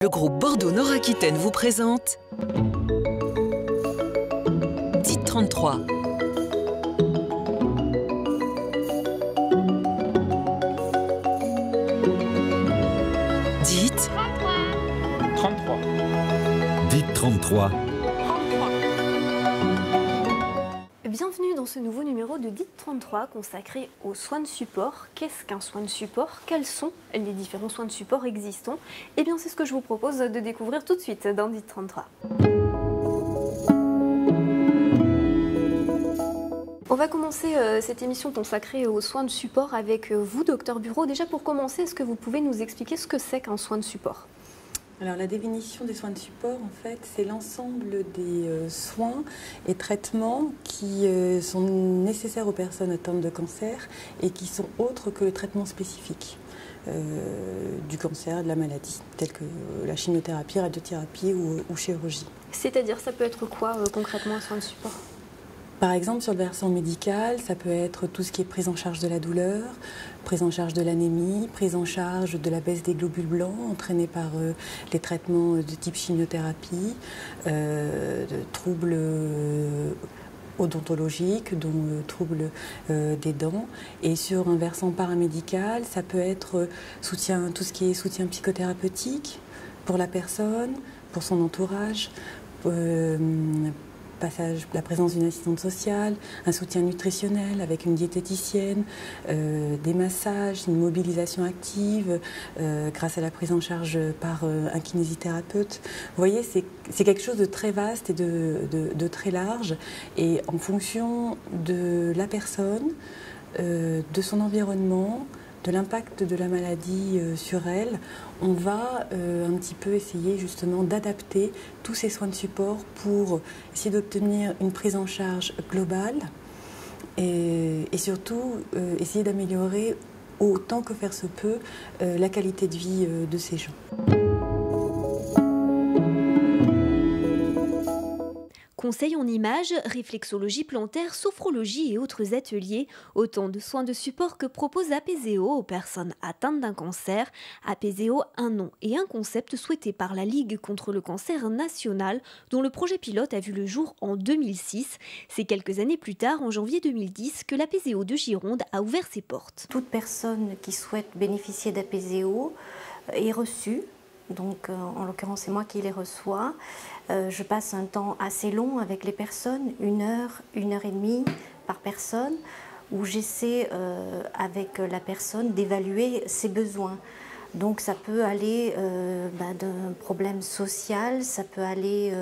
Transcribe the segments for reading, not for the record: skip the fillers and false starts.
Le groupe Bordeaux-Nord-Aquitaine vous présente Dites 33. Dites 33. Dites 33. Bienvenue dans ce nouveau numéro de Dites 33 consacré aux soins de support. Qu'est-ce qu'un soin de support? Quels sont les différents soins de support existants? Eh bien c'est ce que je vous propose de découvrir tout de suite dans Dites 33. On va commencer cette émission consacrée aux soins de support avec vous, docteur Bureau. Déjà pour commencer, est-ce que vous pouvez nous expliquer ce que c'est qu'un soin de support? Alors la définition des soins de support, en fait, c'est l'ensemble des soins et traitements qui sont nécessaires aux personnes atteintes de cancer et qui sont autres que le traitement spécifique du cancer, de la maladie, tels que la chimiothérapie, radiothérapie ou chirurgie. C'est-à-dire, ça peut être quoi concrètement un soin de support? Par exemple, sur le versant médical, ça peut être tout ce qui est prise en charge de la douleur, prise en charge de l'anémie, prise en charge de la baisse des globules blancs entraînés par les traitements de type chimiothérapie, de troubles odontologiques, dont le trouble des dents. Et sur un versant paramédical, ça peut être tout ce qui est soutien psychothérapeutique pour la personne, pour son entourage, la présence d'une assistante sociale, un soutien nutritionnel avec une diététicienne, des massages, une mobilisation active grâce à la prise en charge par un kinésithérapeute. Vous voyez, c'est quelque chose de très vaste et de très large. Et en fonction de la personne, de son environnement, de l'impact de la maladie sur elle, on va un petit peu essayer justement d'adapter tous ces soins de support pour essayer d'obtenir une prise en charge globale et surtout essayer d'améliorer autant que faire se peut la qualité de vie de ces gens. Conseils en images, réflexologie plantaire, sophrologie et autres ateliers, autant de soins de support que propose Apéseo aux personnes atteintes d'un cancer. Apéseo, un nom et un concept souhaité par la Ligue contre le cancer national, dont le projet pilote a vu le jour en 2006. C'est quelques années plus tard, en janvier 2010, que l'Apéseo de Gironde a ouvert ses portes. Toute personne qui souhaite bénéficier d'Apéseo est reçue. Donc, en l'occurrence, c'est moi qui les reçois. Je passe un temps assez long avec les personnes, 1 heure, 1 heure et demie par personne, où j'essaie avec la personne d'évaluer ses besoins. Donc ça peut aller d'un problème social, ça peut aller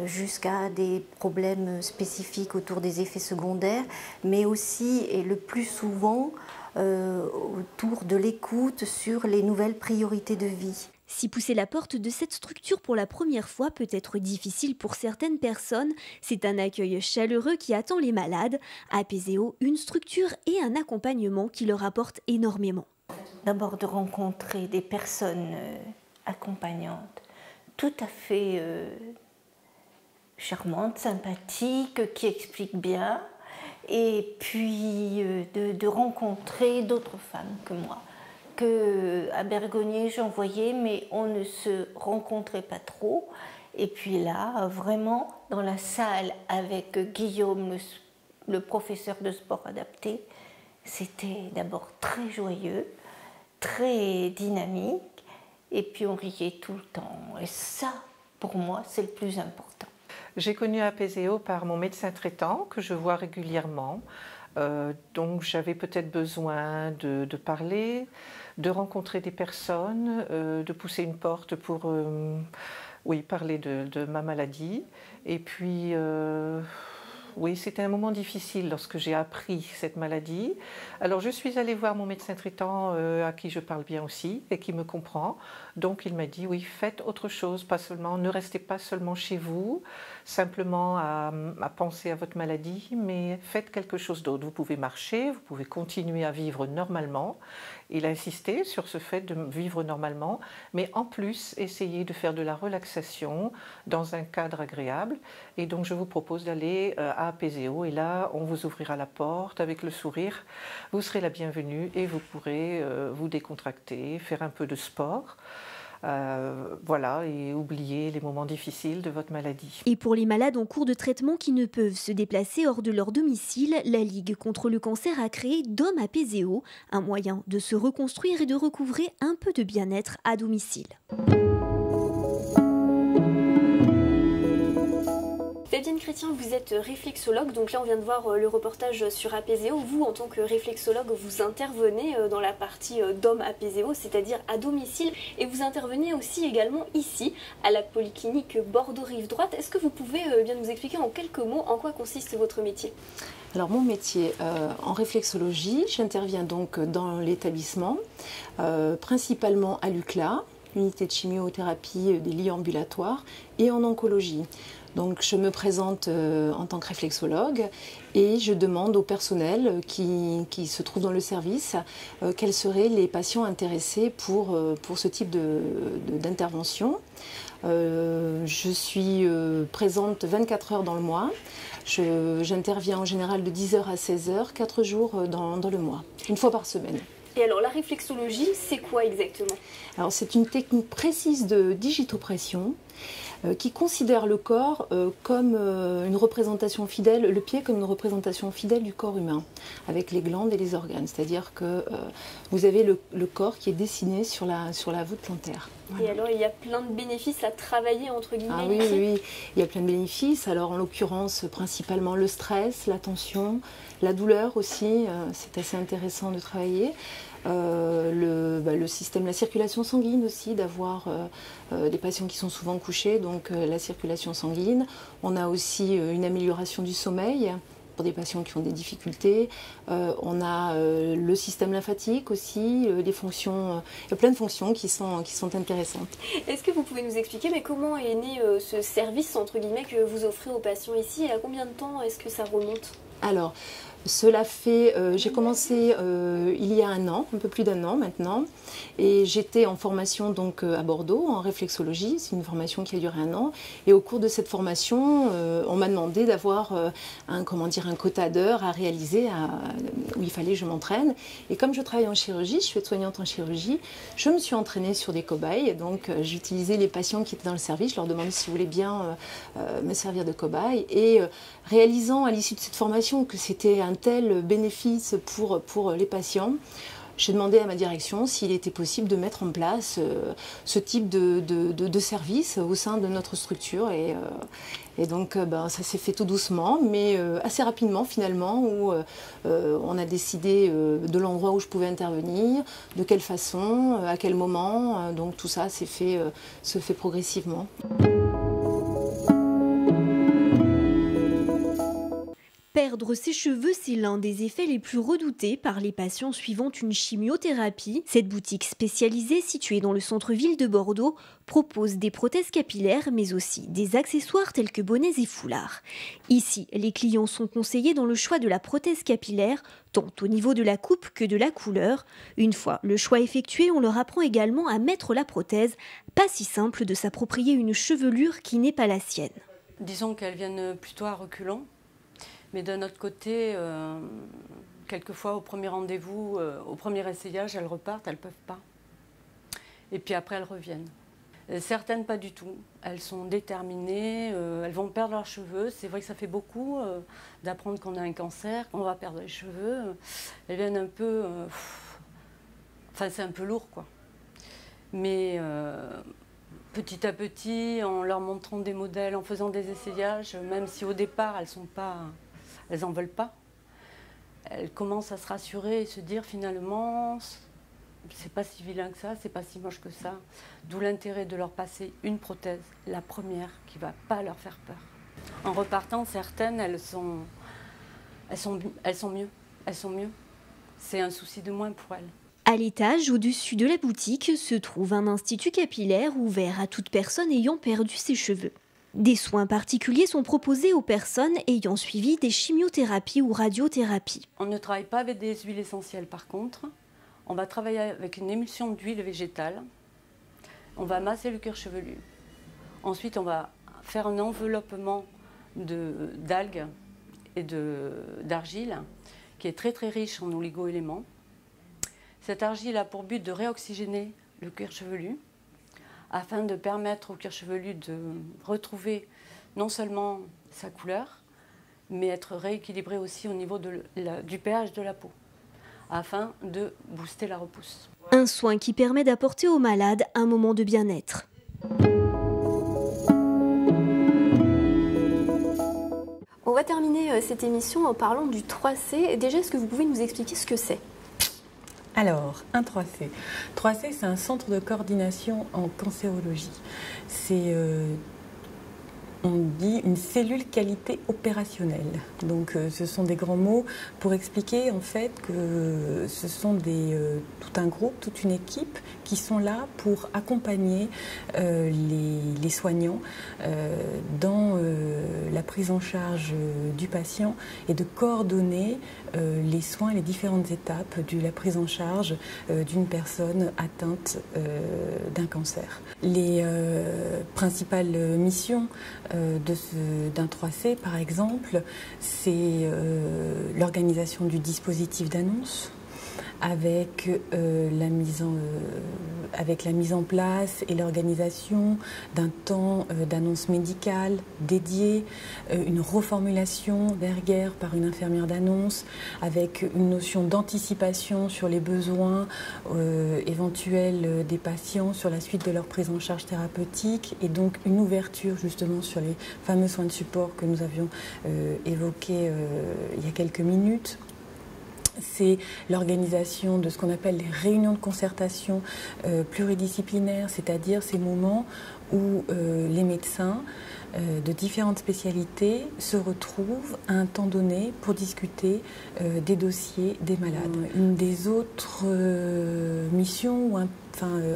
jusqu'à des problèmes spécifiques autour des effets secondaires, mais aussi, et le plus souvent, autour de l'écoute sur les nouvelles priorités de vie. Si pousser la porte de cette structure pour la première fois peut être difficile pour certaines personnes, c'est un accueil chaleureux qui attend les malades. Apéseo, une structure et un accompagnement qui leur apporte énormément. D'abord de rencontrer des personnes accompagnantes, tout à fait charmantes, sympathiques, qui expliquent bien, et puis de rencontrer d'autres femmes que moi. À Bergonié, j'en voyais, mais on ne se rencontrait pas trop. Et puis là, vraiment, dans la salle avec Guillaume, le professeur de sport adapté, c'était d'abord très joyeux, très dynamique, et puis on riait tout le temps. Et ça, pour moi, c'est le plus important. J'ai connu Apéseo par mon médecin traitant que je vois régulièrement. Donc j'avais peut-être besoin de parler, de rencontrer des personnes, de pousser une porte pour parler de ma maladie. Et puis oui, c'était un moment difficile lorsque j'ai appris cette maladie. Alors je suis allée voir mon médecin traitant à qui je parle bien aussi et qui me comprend. Donc il m'a dit oui, faites autre chose, pas seulement, ne restez pas seulement chez vous, simplement à penser à votre maladie, mais faites quelque chose d'autre. Vous pouvez marcher, vous pouvez continuer à vivre normalement. Il a insisté sur ce fait de vivre normalement, mais en plus essayer de faire de la relaxation dans un cadre agréable. Et donc je vous propose d'aller à Apéseo et là on vous ouvrira la porte avec le sourire. Vous serez la bienvenue et vous pourrez vous décontracter, faire un peu de sport. voilà, et oublier les moments difficiles de votre maladie. Et pour les malades en cours de traitement qui ne peuvent se déplacer hors de leur domicile, la Ligue contre le cancer a créé Dom Apéseo, un moyen de se reconstruire et de recouvrer un peu de bien-être à domicile. Fabienne Chrétien, vous êtes réflexologue, donc là on vient de voir le reportage sur Apéseo. Vous, en tant que réflexologue, vous intervenez dans la partie Dom Apéseo, c'est-à-dire à domicile, et vous intervenez aussi également ici, à la polyclinique Bordeaux-Rive-Droite. Est-ce que vous pouvez bien nous expliquer en quelques mots en quoi consiste votre métier ? Alors mon métier en réflexologie, j'interviens donc dans l'établissement, principalement à l'UCLA, l'unité de chimiothérapie des lits ambulatoires, et en oncologie. Donc je me présente en tant que réflexologue et je demande au personnel qui se trouve dans le service quels seraient les patients intéressés pour ce type d'intervention. Je suis présente 24 heures dans le mois. J'interviens en général de 10h à 16h, 4 jours dans le mois, une fois par semaine. Et alors la réflexologie, c'est quoi exactement ? Alors c'est une technique précise de digitopression qui considère le corps comme une représentation fidèle, le pied comme une représentation fidèle du corps humain, avec les glandes et les organes. C'est-à-dire que vous avez le corps qui est dessiné sur la voûte plantaire. Voilà. Et alors il y a plein de bénéfices à travailler entre guillemets. Ah oui, oui, il y a plein de bénéfices. Alors en l'occurrence, principalement le stress, la tension, la douleur aussi, c'est assez intéressant de travailler. Le système, la circulation sanguine aussi, d'avoir des patients qui sont souvent couchés, donc la circulation sanguine. On a aussi une amélioration du sommeil pour des patients qui ont des difficultés. On a le système lymphatique aussi, des fonctions, il y a plein de fonctions qui sont intéressantes. Est-ce que vous pouvez nous expliquer comment est né ce service entre guillemets que vous offrez aux patients ici et à combien de temps est-ce que ça remonte ? Alors, cela fait, j'ai commencé il y a un an, un peu plus d'un an maintenant, et j'étais en formation donc à Bordeaux en réflexologie. C'est une formation qui a duré un an, et au cours de cette formation, on m'a demandé d'avoir un quota d'heures à réaliser où il fallait que je m'entraîne. Et comme je travaille en chirurgie, je suis aide-soignante en chirurgie, je me suis entraînée sur des cobayes. Donc j'utilisais les patients qui étaient dans le service, je leur demandais s'ils voulaient bien me servir de cobaye, et réalisant à l'issue de cette formation que c'était un tel bénéfice pour les patients, j'ai demandé à ma direction s'il était possible de mettre en place ce type de service au sein de notre structure. Et donc ça s'est fait tout doucement, mais assez rapidement finalement, où on a décidé de l'endroit où je pouvais intervenir, de quelle façon, à quel moment. Donc tout ça se fait progressivement. Perdre ses cheveux, c'est l'un des effets les plus redoutés par les patients suivant une chimiothérapie. Cette boutique spécialisée, située dans le centre-ville de Bordeaux, propose des prothèses capillaires, mais aussi des accessoires tels que bonnets et foulards. Ici, les clients sont conseillés dans le choix de la prothèse capillaire, tant au niveau de la coupe que de la couleur. Une fois le choix effectué, on leur apprend également à mettre la prothèse. Pas si simple de s'approprier une chevelure qui n'est pas la sienne. Disons qu'elles viennent plutôt à reculons. Mais d'un autre côté, quelquefois au premier rendez-vous, au premier essayage, elles repartent, elles ne peuvent pas. Et puis après, elles reviennent. Certaines, pas du tout. Elles sont déterminées, elles vont perdre leurs cheveux. C'est vrai que ça fait beaucoup d'apprendre qu'on a un cancer, qu'on va perdre les cheveux. Elles viennent un peu... Enfin, c'est un peu lourd, quoi. Mais petit à petit, en leur montrant des modèles, en faisant des essayages, même si au départ, elles n'en veulent pas, elles commencent à se rassurer et se dire finalement, c'est pas si vilain que ça, c'est pas si moche que ça. D'où l'intérêt de leur passer une prothèse, la première, qui va pas leur faire peur. En repartant, certaines, elles sont mieux. C'est un souci de moins pour elles. À l'étage, au-dessus de la boutique, se trouve un institut capillaire ouvert à toute personne ayant perdu ses cheveux. Des soins particuliers sont proposés aux personnes ayant suivi des chimiothérapies ou radiothérapies. On ne travaille pas avec des huiles essentielles par contre. On va travailler avec une émulsion d'huile végétale. On va masser le cuir chevelu. Ensuite, on va faire un enveloppement d'algues et d'argile qui est très très riche en oligo-éléments. Cette argile a pour but de réoxygéner le cuir chevelu. afin de permettre au cuir chevelu de retrouver non seulement sa couleur, mais être rééquilibré aussi au niveau du pH de la peau, afin de booster la repousse. Un soin qui permet d'apporter aux malades un moment de bien-être. On va terminer cette émission en parlant du 3C. Déjà, est-ce que vous pouvez nous expliquer ce que c'est ? Alors, un 3C. 3C, c'est un centre de coordination en cancérologie. C'est, on dit, une cellule qualité opérationnelle. Donc, ce sont des grands mots pour expliquer en fait que ce sont tout un groupe, toute une équipe qui sont là pour accompagner les soignants dans la prise en charge du patient et de coordonner les soins, les différentes étapes de la prise en charge d'une personne atteinte d'un cancer. Les principales missions d'un 3C, par exemple, c'est l'organisation du dispositif d'annonce, avec la mise en place et l'organisation d'un temps d'annonce médicale dédié, une reformulation derrière par une infirmière d'annonce, avec une notion d'anticipation sur les besoins éventuels des patients, sur la suite de leur prise en charge thérapeutique, et donc une ouverture justement sur les fameux soins de support que nous avions évoqués il y a quelques minutes. C'est l'organisation de ce qu'on appelle les réunions de concertation pluridisciplinaires, c'est-à-dire ces moments où les médecins de différentes spécialités se retrouvent à un temps donné pour discuter des dossiers des malades. Une des autres missions ou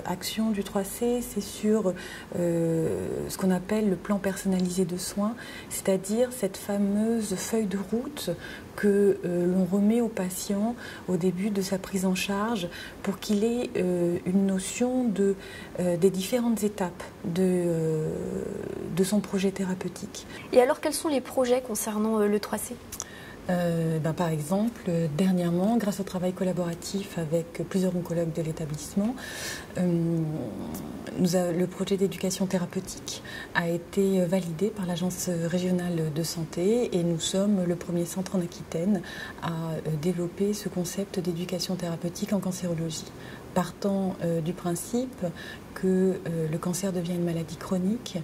actions du 3C, c'est sur ce qu'on appelle le plan personnalisé de soins, c'est-à-dire cette fameuse feuille de route que l'on remet au patient au début de sa prise en charge pour qu'il ait une notion des différentes étapes de son projet thérapeutique. Et alors, quels sont les projets concernant le 3C ? Par exemple, dernièrement, grâce au travail collaboratif avec plusieurs oncologues de l'établissement, le projet d'éducation thérapeutique a été validé par l'Agence régionale de santé et nous sommes le premier centre en Aquitaine à développer ce concept d'éducation thérapeutique en cancérologie. Partant du principe que le cancer devient une maladie chronique,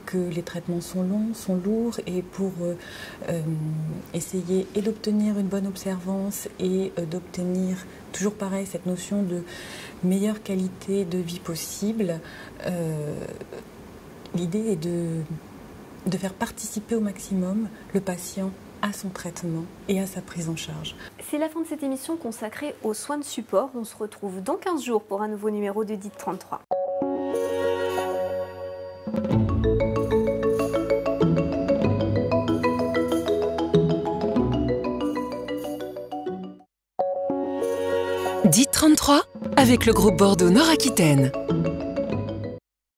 que les traitements sont longs, sont lourds, et pour essayer et d'obtenir une bonne observance et d'obtenir, toujours pareil, cette notion de meilleure qualité de vie possible, l'idée est de faire participer au maximum le patient à son traitement et à sa prise en charge. C'est la fin de cette émission consacrée aux soins de support. On se retrouve dans 15 jours pour un nouveau numéro de DIT 33. DIT 33 avec le groupe Bordeaux Nord-Aquitaine.